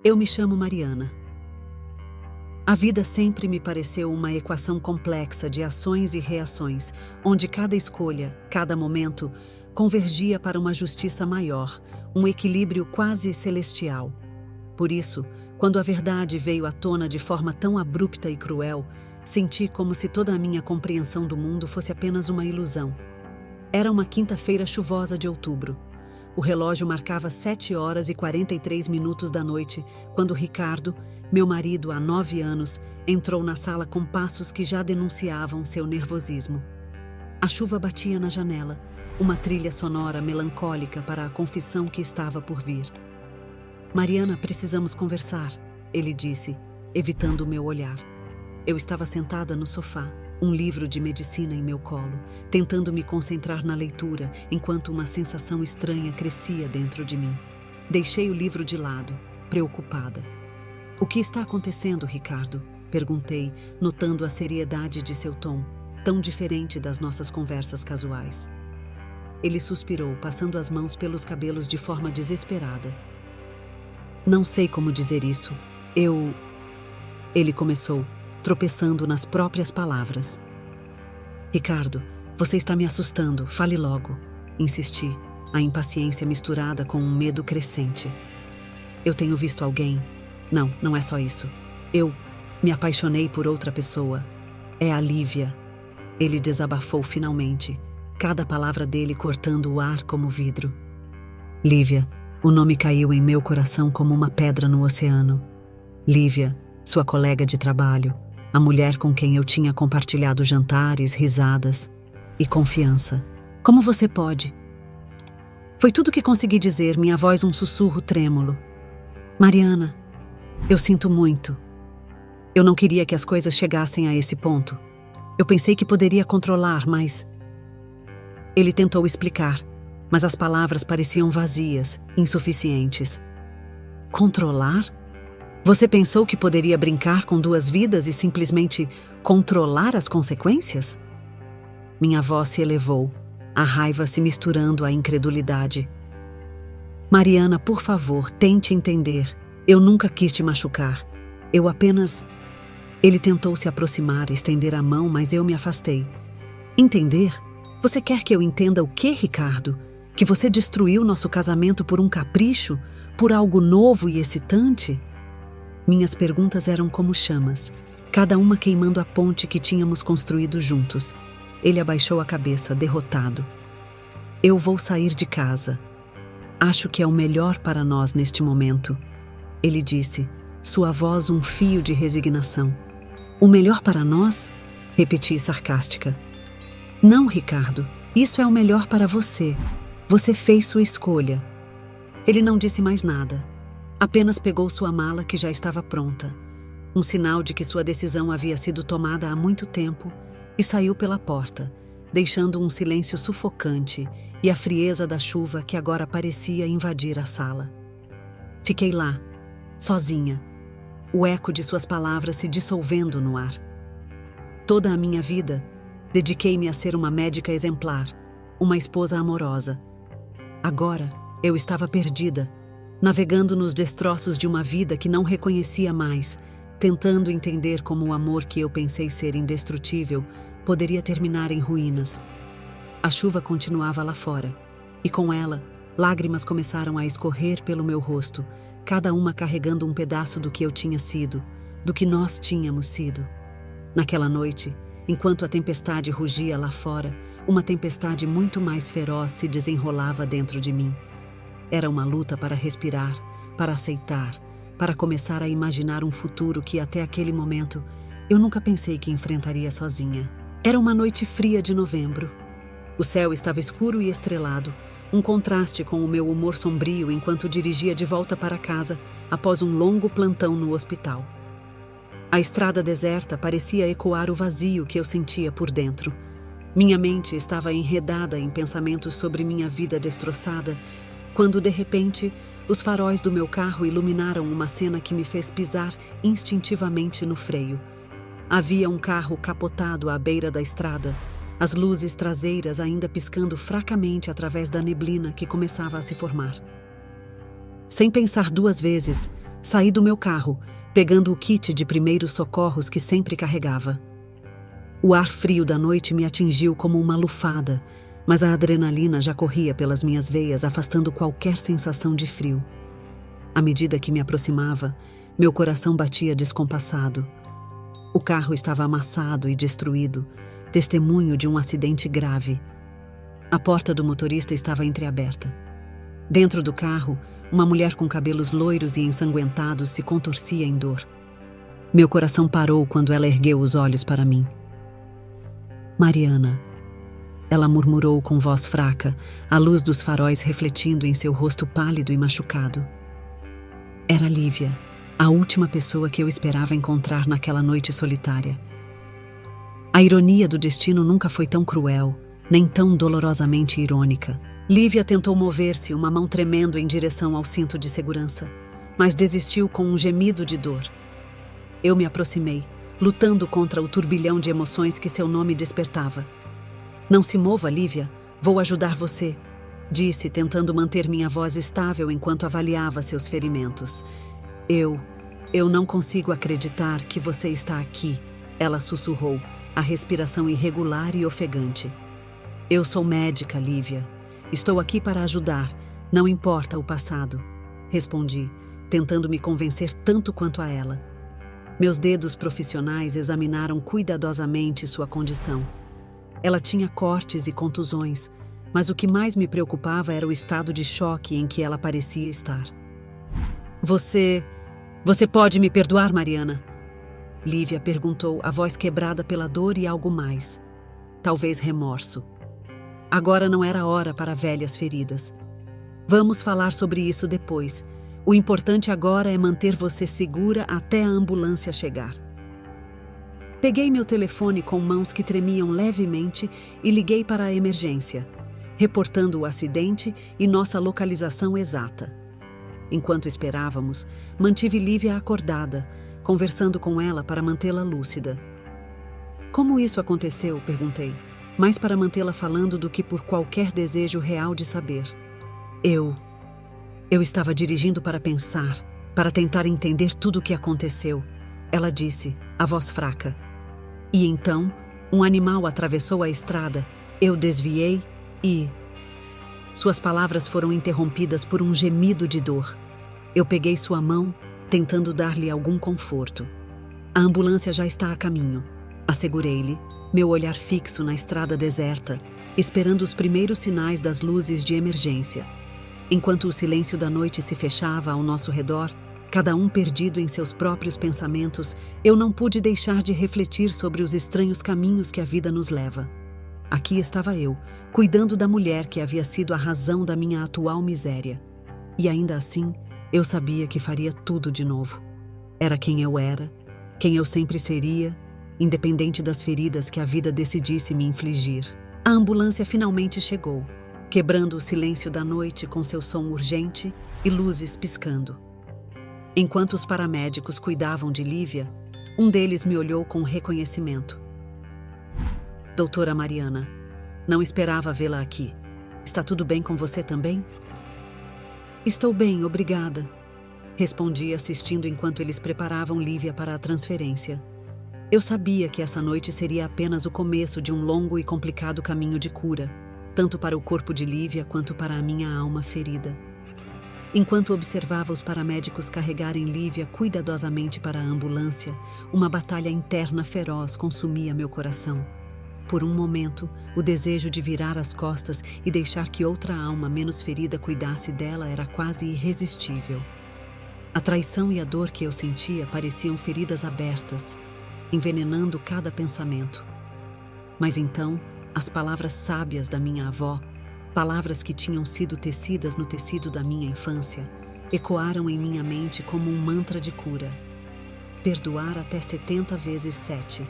Eu me chamo Mariana. A vida sempre me pareceu uma equação complexa de ações e reações, onde cada escolha, cada momento, convergia para uma justiça maior, um equilíbrio quase celestial. Por isso, quando a verdade veio à tona de forma tão abrupta e cruel, senti como se toda a minha compreensão do mundo fosse apenas uma ilusão. Era uma quinta-feira chuvosa de outubro. O relógio marcava 7h43 da noite, quando Ricardo, meu marido há 9 anos, entrou na sala com passos que já denunciavam seu nervosismo. A chuva batia na janela, uma trilha sonora melancólica para a confissão que estava por vir. "Mariana, precisamos conversar", ele disse, evitando o meu olhar. Eu estava sentada no sofá, um livro de medicina em meu colo, tentando me concentrar na leitura, enquanto uma sensação estranha crescia dentro de mim. Deixei o livro de lado, preocupada. "O que está acontecendo, Ricardo?", perguntei, notando a seriedade de seu tom, tão diferente das nossas conversas casuais. Ele suspirou, passando as mãos pelos cabelos de forma desesperada. "Não sei como dizer isso. Ele começou, tropeçando nas próprias palavras. "Ricardo, você está me assustando, fale logo", insisti, a impaciência misturada com um medo crescente. "Eu tenho visto alguém. Não é só isso. Eu me apaixonei por outra pessoa. É a Lívia", ele desabafou finalmente, cada palavra dele cortando o ar como vidro. Lívia, o nome caiu em meu coração como uma pedra no oceano. Lívia, sua colega de trabalho, a mulher com quem eu tinha compartilhado jantares, risadas e confiança. "Como você pode?" Foi tudo que consegui dizer, minha voz um sussurro trêmulo. "Mariana, eu sinto muito. Eu não queria que as coisas chegassem a esse ponto. Eu pensei que poderia controlar, mas..." Ele tentou explicar, mas as palavras pareciam vazias, insuficientes. "Controlar? Você pensou que poderia brincar com 2 vidas e simplesmente controlar as consequências?" Minha voz se elevou, a raiva se misturando à incredulidade. "Mariana, por favor, tente entender. Eu nunca quis te machucar. Eu apenas..." Ele tentou se aproximar, estender a mão, mas eu me afastei. "Entender? Você quer que eu entenda o quê, Ricardo? Que você destruiu nosso casamento por um capricho? Por algo novo e excitante?" Minhas perguntas eram como chamas, cada uma queimando a ponte que tínhamos construído juntos. Ele abaixou a cabeça, derrotado. "Eu vou sair de casa. Acho que é o melhor para nós neste momento", ele disse, sua voz um fio de resignação. "O melhor para nós?", repeti sarcástica. "Não, Ricardo, isso é o melhor para você. Você fez sua escolha." Ele não disse mais nada. Apenas pegou sua mala, que já estava pronta, um sinal de que sua decisão havia sido tomada há muito tempo, e saiu pela porta, deixando um silêncio sufocante e a frieza da chuva que agora parecia invadir a sala. Fiquei lá, sozinha, o eco de suas palavras se dissolvendo no ar. Toda a minha vida, dediquei-me a ser uma médica exemplar, uma esposa amorosa. Agora, eu estava perdida, navegando nos destroços de uma vida que não reconhecia mais, tentando entender como o amor que eu pensei ser indestrutível poderia terminar em ruínas. A chuva continuava lá fora, e com ela, lágrimas começaram a escorrer pelo meu rosto, cada uma carregando um pedaço do que eu tinha sido, do que nós tínhamos sido. Naquela noite, enquanto a tempestade rugia lá fora, uma tempestade muito mais feroz se desenrolava dentro de mim. Era uma luta para respirar, para aceitar, para começar a imaginar um futuro que até aquele momento eu nunca pensei que enfrentaria sozinha. Era uma noite fria de novembro. O céu estava escuro e estrelado, um contraste com o meu humor sombrio enquanto dirigia de volta para casa após um longo plantão no hospital. A estrada deserta parecia ecoar o vazio que eu sentia por dentro. Minha mente estava enredada em pensamentos sobre minha vida destroçada, quando, de repente, os faróis do meu carro iluminaram uma cena que me fez pisar instintivamente no freio. Havia um carro capotado à beira da estrada, as luzes traseiras ainda piscando fracamente através da neblina que começava a se formar. Sem pensar 2 vezes, Saí do meu carro, pegando o kit de primeiros socorros que sempre carregava. O ar frio da noite me atingiu como uma lufada, mas a adrenalina já corria pelas minhas veias, afastando qualquer sensação de frio. À medida que me aproximava, meu coração batia descompassado. O carro estava amassado e destruído, testemunho de um acidente grave. A porta do motorista estava entreaberta. Dentro do carro, uma mulher com cabelos loiros e ensanguentados se contorcia em dor. Meu coração parou quando ela ergueu os olhos para mim. Mariana, ela murmurou com voz fraca, a luz dos faróis refletindo em seu rosto pálido e machucado. Era Lívia, a última pessoa que eu esperava encontrar naquela noite solitária. A ironia do destino nunca foi tão cruel, nem tão dolorosamente irônica. Lívia tentou mover-se, uma mão tremendo em direção ao cinto de segurança, mas desistiu com um gemido de dor. Eu me aproximei, lutando contra o turbilhão de emoções que seu nome despertava. Não se mova, Lívia, vou ajudar você, disse, tentando manter minha voz estável enquanto avaliava seus ferimentos. Eu não consigo acreditar que você está aqui, ela sussurrou, a respiração irregular e ofegante. Eu sou médica, Lívia. Estou aqui para ajudar, não importa o passado, respondi, tentando me convencer tanto quanto a ela. Meus dedos profissionais examinaram cuidadosamente sua condição. Ela tinha cortes e contusões, mas o que mais me preocupava era o estado de choque em que ela parecia estar. Você pode me perdoar, Mariana? Lívia perguntou, a voz quebrada pela dor e algo mais. Talvez remorso. Agora não era hora para velhas feridas. Vamos falar sobre isso depois. O importante agora é manter você segura até a ambulância chegar. Peguei meu telefone com mãos que tremiam levemente e liguei para a emergência, reportando o acidente e nossa localização exata. Enquanto esperávamos, mantive Lívia acordada, conversando com ela para mantê-la lúcida. Como isso aconteceu? Perguntei, mais para mantê-la falando do que por qualquer desejo real de saber. Eu estava dirigindo para pensar, para tentar entender tudo o que aconteceu, ela disse, a voz fraca. E então, um animal atravessou a estrada, eu desviei e... Suas palavras foram interrompidas por um gemido de dor. Eu peguei sua mão, tentando dar-lhe algum conforto. A ambulância já está a caminho, assegurei-lhe, meu olhar fixo na estrada deserta, esperando os primeiros sinais das luzes de emergência. Enquanto o silêncio da noite se fechava ao nosso redor, cada um perdido em seus próprios pensamentos, eu não pude deixar de refletir sobre os estranhos caminhos que a vida nos leva. Aqui estava eu, cuidando da mulher que havia sido a razão da minha atual miséria. E ainda assim, eu sabia que faria tudo de novo. Era quem eu era, quem eu sempre seria, independente das feridas que a vida decidisse me infligir. A ambulância finalmente chegou, quebrando o silêncio da noite com seu som urgente e luzes piscando. Enquanto os paramédicos cuidavam de Lívia, um deles me olhou com reconhecimento. Doutora Mariana, não esperava vê-la aqui. Está tudo bem com você também? Estou bem, obrigada, respondi assistindo enquanto eles preparavam Lívia para a transferência. Eu sabia que essa noite seria apenas o começo de um longo e complicado caminho de cura, tanto para o corpo de Lívia quanto para a minha alma ferida. Enquanto observava os paramédicos carregarem Lívia cuidadosamente para a ambulância, uma batalha interna feroz consumia meu coração. Por um momento, o desejo de virar as costas e deixar que outra alma menos ferida cuidasse dela era quase irresistível. A traição e a dor que eu sentia pareciam feridas abertas, envenenando cada pensamento. Mas então, as palavras sábias da minha avó, palavras que tinham sido tecidas no tecido da minha infância, ecoaram em minha mente como um mantra de cura. Perdoar até 70 vezes 7.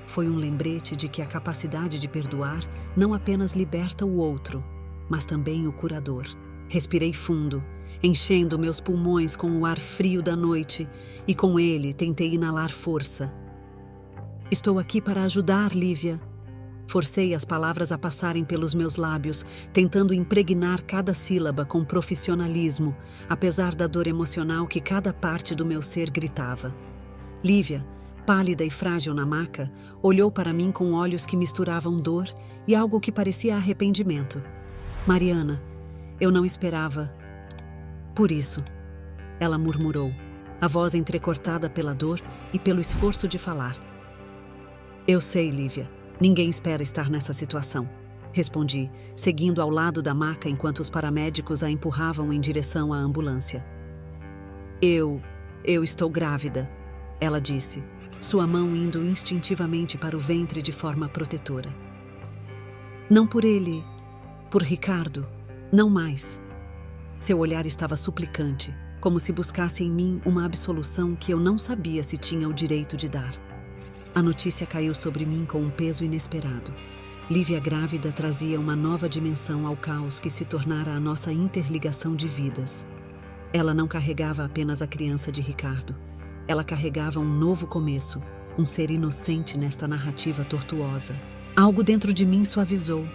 Foi um lembrete de que a capacidade de perdoar não apenas liberta o outro, mas também o curador. Respirei fundo, enchendo meus pulmões com o ar frio da noite, e com ele tentei inalar força. Estou aqui para ajudar, Lívia. Forcei as palavras a passarem pelos meus lábios, tentando impregnar cada sílaba com profissionalismo, apesar da dor emocional que cada parte do meu ser gritava. Lívia, pálida e frágil na maca, olhou para mim com olhos que misturavam dor e algo que parecia arrependimento. Mariana, eu não esperava. Por isso, ela murmurou, a voz entrecortada pela dor e pelo esforço de falar. Eu sei, Lívia. Ninguém espera estar nessa situação, respondi, seguindo ao lado da maca enquanto os paramédicos a empurravam em direção à ambulância. Eu estou grávida, ela disse, sua mão indo instintivamente para o ventre de forma protetora. Não por ele, por Ricardo, não mais. Seu olhar estava suplicante, como se buscasse em mim uma absolução que eu não sabia se tinha o direito de dar. A notícia caiu sobre mim com um peso inesperado. Lívia grávida trazia uma nova dimensão ao caos que se tornara a nossa interligação de vidas. Ela não carregava apenas a criança de Ricardo. Ela carregava um novo começo, um ser inocente nesta narrativa tortuosa. Algo dentro de mim suavizou,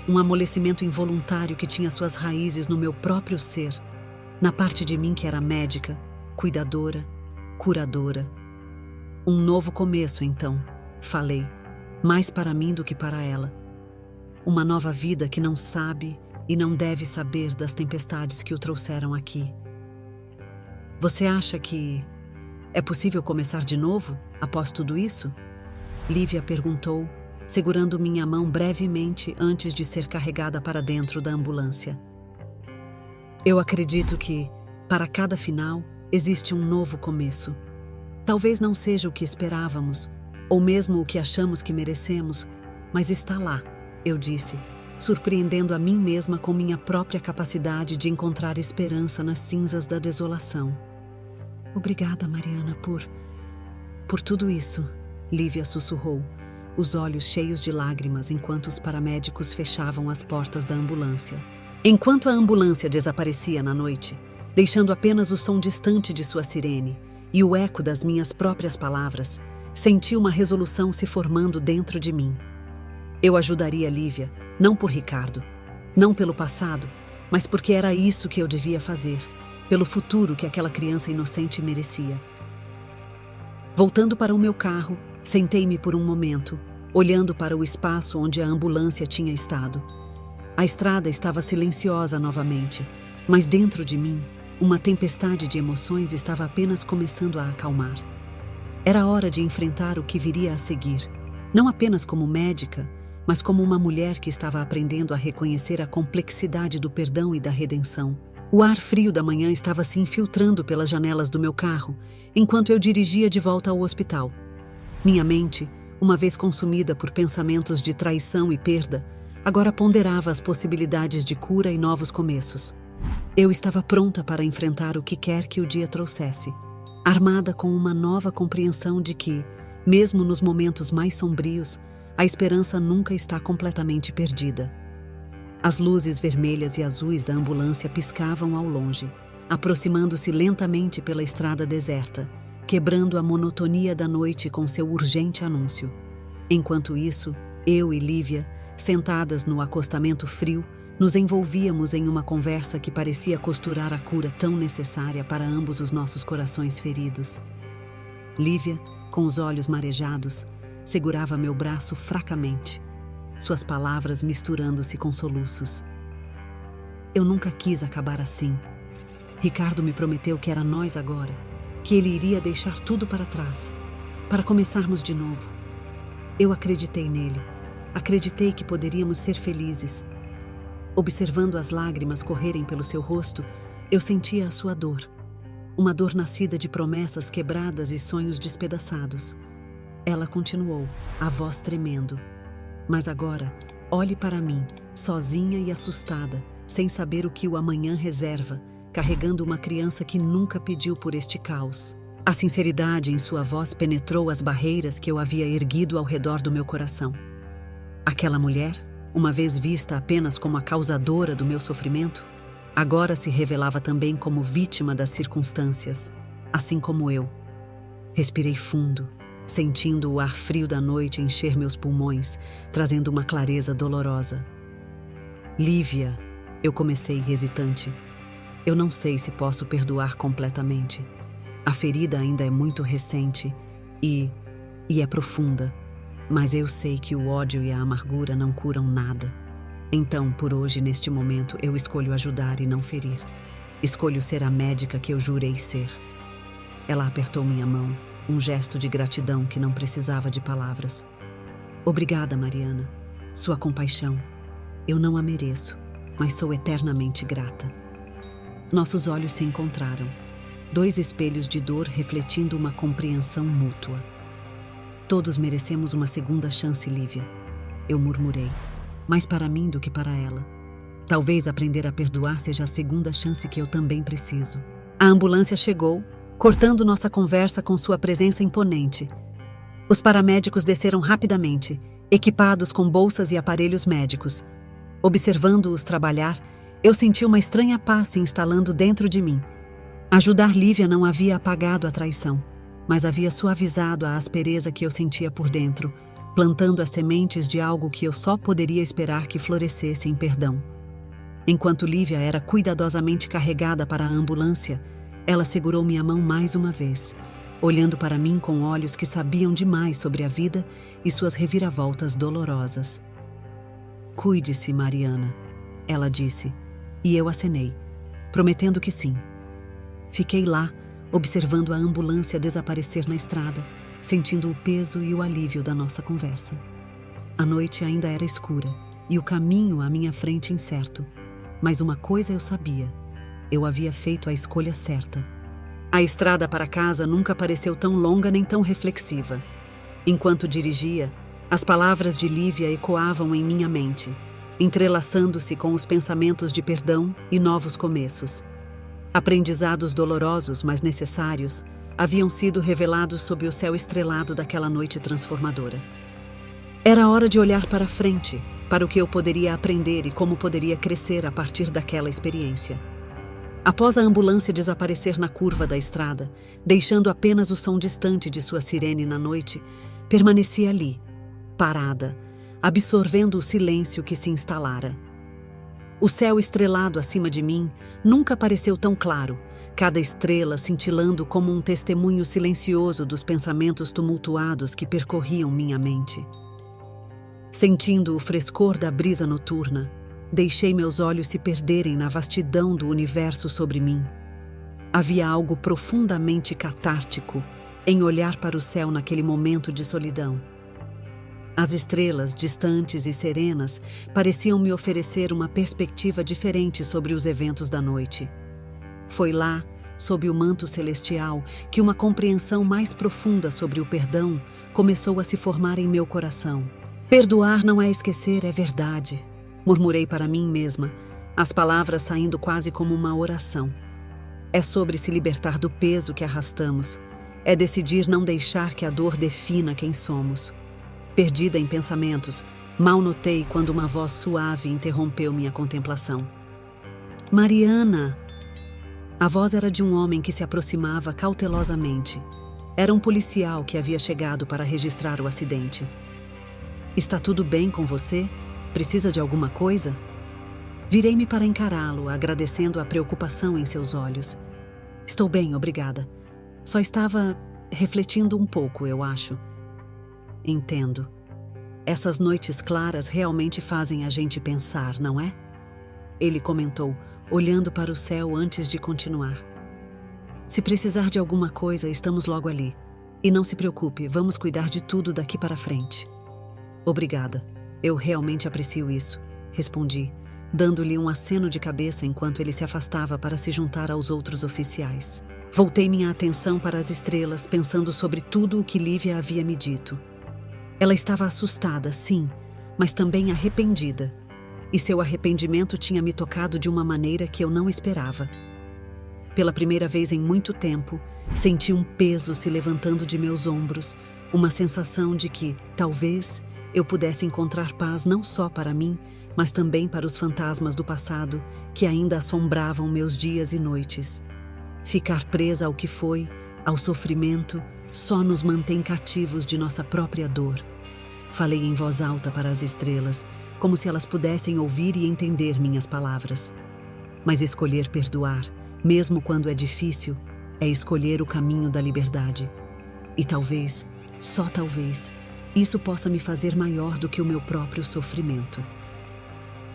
um amolecimento involuntário que tinha suas raízes no meu próprio ser, na parte de mim que era médica, cuidadora, curadora. Um novo começo, então, falei, mais para mim do que para ela. Uma nova vida que não sabe e não deve saber das tempestades que o trouxeram aqui. Você acha que é possível começar de novo, após tudo isso? Lívia perguntou, segurando minha mão brevemente antes de ser carregada para dentro da ambulância. Eu acredito que, para cada final, existe um novo começo. Talvez não seja o que esperávamos, ou mesmo o que achamos que merecemos, mas está lá, eu disse, surpreendendo a mim mesma com minha própria capacidade de encontrar esperança nas cinzas da desolação. Obrigada, Mariana, por tudo isso, Lívia sussurrou, os olhos cheios de lágrimas enquanto os paramédicos fechavam as portas da ambulância. Enquanto a ambulância desaparecia na noite, deixando apenas o som distante de sua sirene, e o eco das minhas próprias palavras, senti uma resolução se formando dentro de mim. Eu ajudaria Lívia, não por Ricardo, não pelo passado, mas porque era isso que eu devia fazer, pelo futuro que aquela criança inocente merecia. Voltando para o meu carro, sentei-me por um momento, olhando para o espaço onde a ambulância tinha estado. A estrada estava silenciosa novamente, mas dentro de mim, uma tempestade de emoções estava apenas começando a acalmar. Era hora de enfrentar o que viria a seguir, não apenas como médica, mas como uma mulher que estava aprendendo a reconhecer a complexidade do perdão e da redenção. O ar frio da manhã estava se infiltrando pelas janelas do meu carro, enquanto eu dirigia de volta ao hospital. Minha mente, uma vez consumida por pensamentos de traição e perda, agora ponderava as possibilidades de cura e novos começos. Eu estava pronta para enfrentar o que quer que o dia trouxesse, armada com uma nova compreensão de que, mesmo nos momentos mais sombrios, a esperança nunca está completamente perdida. As luzes vermelhas e azuis da ambulância piscavam ao longe, aproximando-se lentamente pela estrada deserta, quebrando a monotonia da noite com seu urgente anúncio. Enquanto isso, eu e Lívia, sentadas no acostamento frio, nos envolvíamos em uma conversa que parecia costurar a cura tão necessária para ambos os nossos corações feridos. Lívia, com os olhos marejados, segurava meu braço fracamente, suas palavras misturando-se com soluços. Eu nunca quis acabar assim. Ricardo me prometeu que era nós agora, que ele iria deixar tudo para trás, para começarmos de novo. Eu acreditei nele, acreditei que poderíamos ser felizes. Observando as lágrimas correrem pelo seu rosto, eu sentia a sua dor. Uma dor nascida de promessas quebradas e sonhos despedaçados. Ela continuou, a voz tremendo. Mas agora, olhe para mim, sozinha e assustada, sem saber o que o amanhã reserva, carregando uma criança que nunca pediu por este caos. A sinceridade em sua voz penetrou as barreiras que eu havia erguido ao redor do meu coração. Aquela mulher, uma vez vista apenas como a causadora do meu sofrimento, agora se revelava também como vítima das circunstâncias, assim como eu. Respirei fundo, sentindo o ar frio da noite encher meus pulmões, trazendo uma clareza dolorosa. Lívia, eu comecei hesitante. Eu não sei se posso perdoar completamente. A ferida ainda é muito recente e é profunda, mas eu sei que o ódio e a amargura não curam nada. Então, por hoje, neste momento, eu escolho ajudar e não ferir. Escolho ser a médica que eu jurei ser. Ela apertou minha mão, um gesto de gratidão que não precisava de palavras. Obrigada, Mariana. Sua compaixão. Eu não a mereço, mas sou eternamente grata. Nossos olhos se encontraram. 2 espelhos de dor refletindo uma compreensão mútua. Todos merecemos uma segunda chance, Lívia. Eu murmurei. Mais para mim do que para ela. Talvez aprender a perdoar seja a segunda chance que eu também preciso. A ambulância chegou, cortando nossa conversa com sua presença imponente. Os paramédicos desceram rapidamente, equipados com bolsas e aparelhos médicos. Observando-os trabalhar, eu senti uma estranha paz se instalando dentro de mim. Ajudar Lívia não havia apagado a traição, mas havia suavizado a aspereza que eu sentia por dentro, plantando as sementes de algo que eu só poderia esperar que florescesse em perdão. Enquanto Lívia era cuidadosamente carregada para a ambulância, ela segurou minha mão mais uma vez, olhando para mim com olhos que sabiam demais sobre a vida e suas reviravoltas dolorosas. Cuide-se, Mariana, ela disse, e eu acenei, prometendo que sim. Fiquei lá, observando a ambulância desaparecer na estrada, sentindo o peso e o alívio da nossa conversa. A noite ainda era escura e o caminho à minha frente incerto. Mas uma coisa eu sabia: eu havia feito a escolha certa. A estrada para casa nunca pareceu tão longa nem tão reflexiva. Enquanto dirigia, as palavras de Lívia ecoavam em minha mente, entrelaçando-se com os pensamentos de perdão e novos começos. Aprendizados dolorosos, mas necessários, haviam sido revelados sob o céu estrelado daquela noite transformadora. Era hora de olhar para frente, para o que eu poderia aprender e como poderia crescer a partir daquela experiência. Após a ambulância desaparecer na curva da estrada, deixando apenas o som distante de sua sirene na noite, permaneci ali, parada, absorvendo o silêncio que se instalara. O céu estrelado acima de mim nunca pareceu tão claro, cada estrela cintilando como um testemunho silencioso dos pensamentos tumultuados que percorriam minha mente. Sentindo o frescor da brisa noturna, deixei meus olhos se perderem na vastidão do universo sobre mim. Havia algo profundamente catártico em olhar para o céu naquele momento de solidão. As estrelas, distantes e serenas, pareciam me oferecer uma perspectiva diferente sobre os eventos da noite. Foi lá, sob o manto celestial, que uma compreensão mais profunda sobre o perdão começou a se formar em meu coração. Perdoar não é esquecer, é verdade, murmurei para mim mesma, as palavras saindo quase como uma oração. É sobre se libertar do peso que arrastamos, é decidir não deixar que a dor defina quem somos. Perdida em pensamentos, mal notei quando uma voz suave interrompeu minha contemplação. Mariana! A voz era de um homem que se aproximava cautelosamente. Era um policial que havia chegado para registrar o acidente. Está tudo bem com você? Precisa de alguma coisa? Virei-me para encará-lo, agradecendo a preocupação em seus olhos. Estou bem, obrigada. Só estava refletindo um pouco, eu acho. Entendo. Essas noites claras realmente fazem a gente pensar, não é? Ele comentou, olhando para o céu antes de continuar. Se precisar de alguma coisa, estamos logo ali. E não se preocupe, vamos cuidar de tudo daqui para frente. Obrigada. Eu realmente aprecio isso, respondi, dando-lhe um aceno de cabeça enquanto ele se afastava para se juntar aos outros oficiais. Voltei minha atenção para as estrelas, pensando sobre tudo o que Lívia havia me dito. Ela estava assustada, sim, mas também arrependida. E seu arrependimento tinha me tocado de uma maneira que eu não esperava. Pela primeira vez em muito tempo, senti um peso se levantando de meus ombros, uma sensação de que, talvez, eu pudesse encontrar paz não só para mim, mas também para os fantasmas do passado que ainda assombravam meus dias e noites. Ficar presa ao que foi, ao sofrimento, só nos mantém cativos de nossa própria dor. Falei em voz alta para as estrelas, como se elas pudessem ouvir e entender minhas palavras. Mas escolher perdoar, mesmo quando é difícil, é escolher o caminho da liberdade. E talvez, só talvez, isso possa me fazer maior do que o meu próprio sofrimento.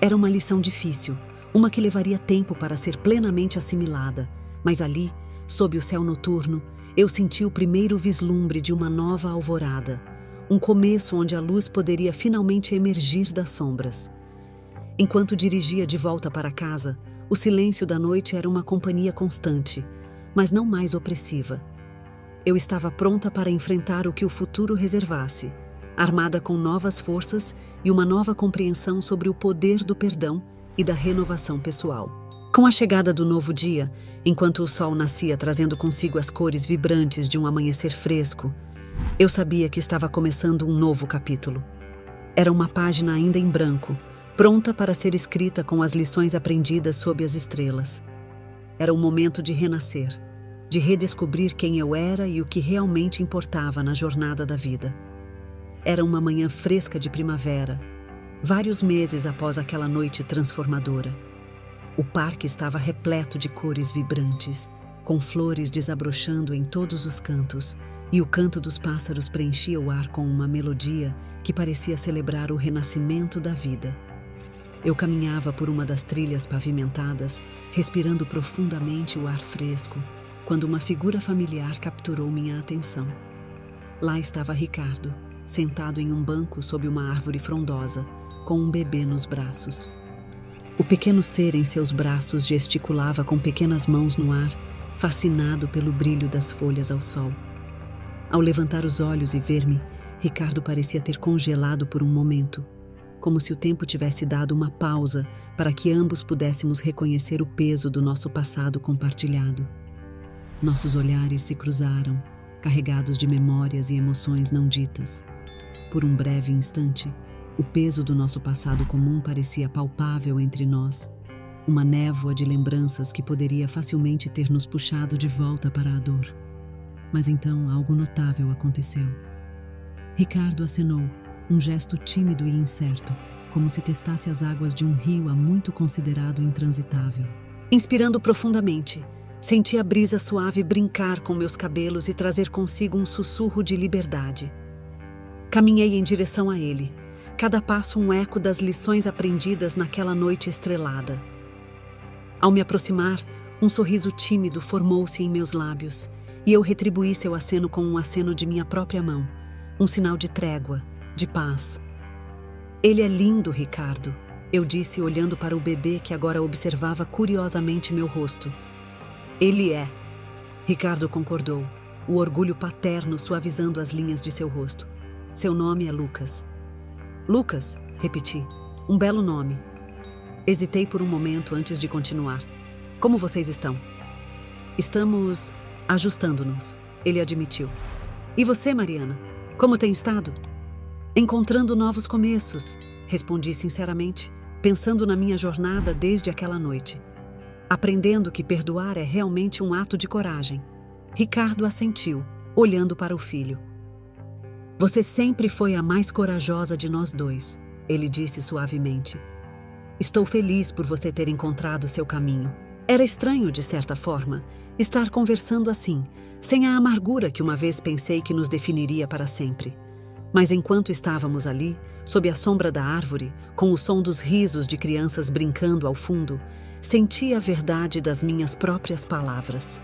Era uma lição difícil, uma que levaria tempo para ser plenamente assimilada, mas ali, sob o céu noturno, eu senti o primeiro vislumbre de uma nova alvorada, um começo onde a luz poderia finalmente emergir das sombras. Enquanto dirigia de volta para casa, o silêncio da noite era uma companhia constante, mas não mais opressiva. Eu estava pronta para enfrentar o que o futuro reservasse, armada com novas forças e uma nova compreensão sobre o poder do perdão e da renovação pessoal. Com a chegada do novo dia, enquanto o sol nascia trazendo consigo as cores vibrantes de um amanhecer fresco, eu sabia que estava começando um novo capítulo. Era uma página ainda em branco, pronta para ser escrita com as lições aprendidas sob as estrelas. Era um momento de renascer, de redescobrir quem eu era e o que realmente importava na jornada da vida. Era uma manhã fresca de primavera, vários meses após aquela noite transformadora. O parque estava repleto de cores vibrantes, com flores desabrochando em todos os cantos, e o canto dos pássaros preenchia o ar com uma melodia que parecia celebrar o renascimento da vida. Eu caminhava por uma das trilhas pavimentadas, respirando profundamente o ar fresco, quando uma figura familiar capturou minha atenção. Lá estava Ricardo, sentado em um banco sob uma árvore frondosa, com um bebê nos braços. O pequeno ser em seus braços gesticulava com pequenas mãos no ar, fascinado pelo brilho das folhas ao sol. Ao levantar os olhos e ver-me, Ricardo parecia ter congelado por um momento, como se o tempo tivesse dado uma pausa para que ambos pudéssemos reconhecer o peso do nosso passado compartilhado. Nossos olhares se cruzaram, carregados de memórias e emoções não ditas. Por um breve instante, o peso do nosso passado comum parecia palpável entre nós, uma névoa de lembranças que poderia facilmente ter nos puxado de volta para a dor. Mas então algo notável aconteceu. Ricardo acenou, um gesto tímido e incerto, como se testasse as águas de um rio há muito considerado intransitável. Inspirando profundamente, senti a brisa suave brincar com meus cabelos e trazer consigo um sussurro de liberdade. Caminhei em direção a ele, cada passo um eco das lições aprendidas naquela noite estrelada. Ao me aproximar, um sorriso tímido formou-se em meus lábios, e eu retribuí seu aceno com um aceno de minha própria mão, um sinal de trégua, de paz. Ele é lindo, Ricardo, eu disse olhando para o bebê que agora observava curiosamente meu rosto. Ele é. Ricardo concordou, o orgulho paterno suavizando as linhas de seu rosto. Seu nome é Lucas. Lucas, repeti. Um belo nome. Hesitei por um momento antes de continuar. Como vocês estão? Estamos ajustando-nos, ele admitiu. E você, Mariana? Como tem estado? Encontrando novos começos, respondi sinceramente, pensando na minha jornada desde aquela noite. Aprendendo que perdoar é realmente um ato de coragem. Ricardo assentiu, olhando para o filho. Você sempre foi a mais corajosa de nós dois, ele disse suavemente. Estou feliz por você ter encontrado seu caminho. Era estranho, de certa forma, estar conversando assim, sem a amargura que uma vez pensei que nos definiria para sempre. Mas enquanto estávamos ali, sob a sombra da árvore, com o som dos risos de crianças brincando ao fundo, senti a verdade das minhas próprias palavras.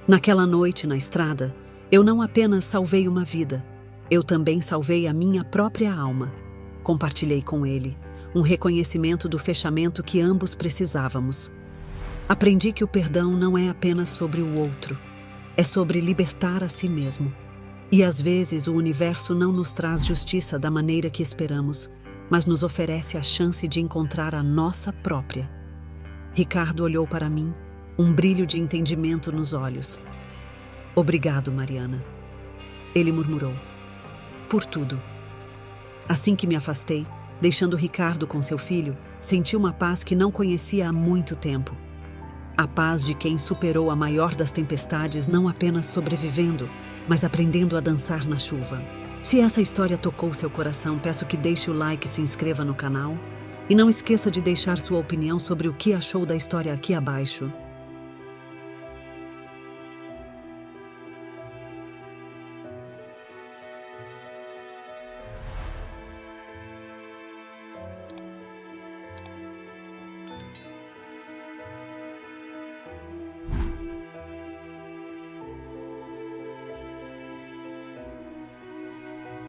Naquela noite na estrada, eu não apenas salvei uma vida, eu também salvei a minha própria alma. Compartilhei com ele, um reconhecimento do fechamento que ambos precisávamos. Aprendi que o perdão não é apenas sobre o outro, é sobre libertar a si mesmo. E às vezes o universo não nos traz justiça da maneira que esperamos, mas nos oferece a chance de encontrar a nossa própria. Ricardo olhou para mim, um brilho de entendimento nos olhos. Obrigado, Mariana. Ele murmurou. Por tudo. Assim que me afastei, deixando Ricardo com seu filho, senti uma paz que não conhecia há muito tempo. A paz de quem superou a maior das tempestades não apenas sobrevivendo, mas aprendendo a dançar na chuva. Se essa história tocou seu coração, peço que deixe o like e se inscreva no canal. E não esqueça de deixar sua opinião sobre o que achou da história aqui abaixo.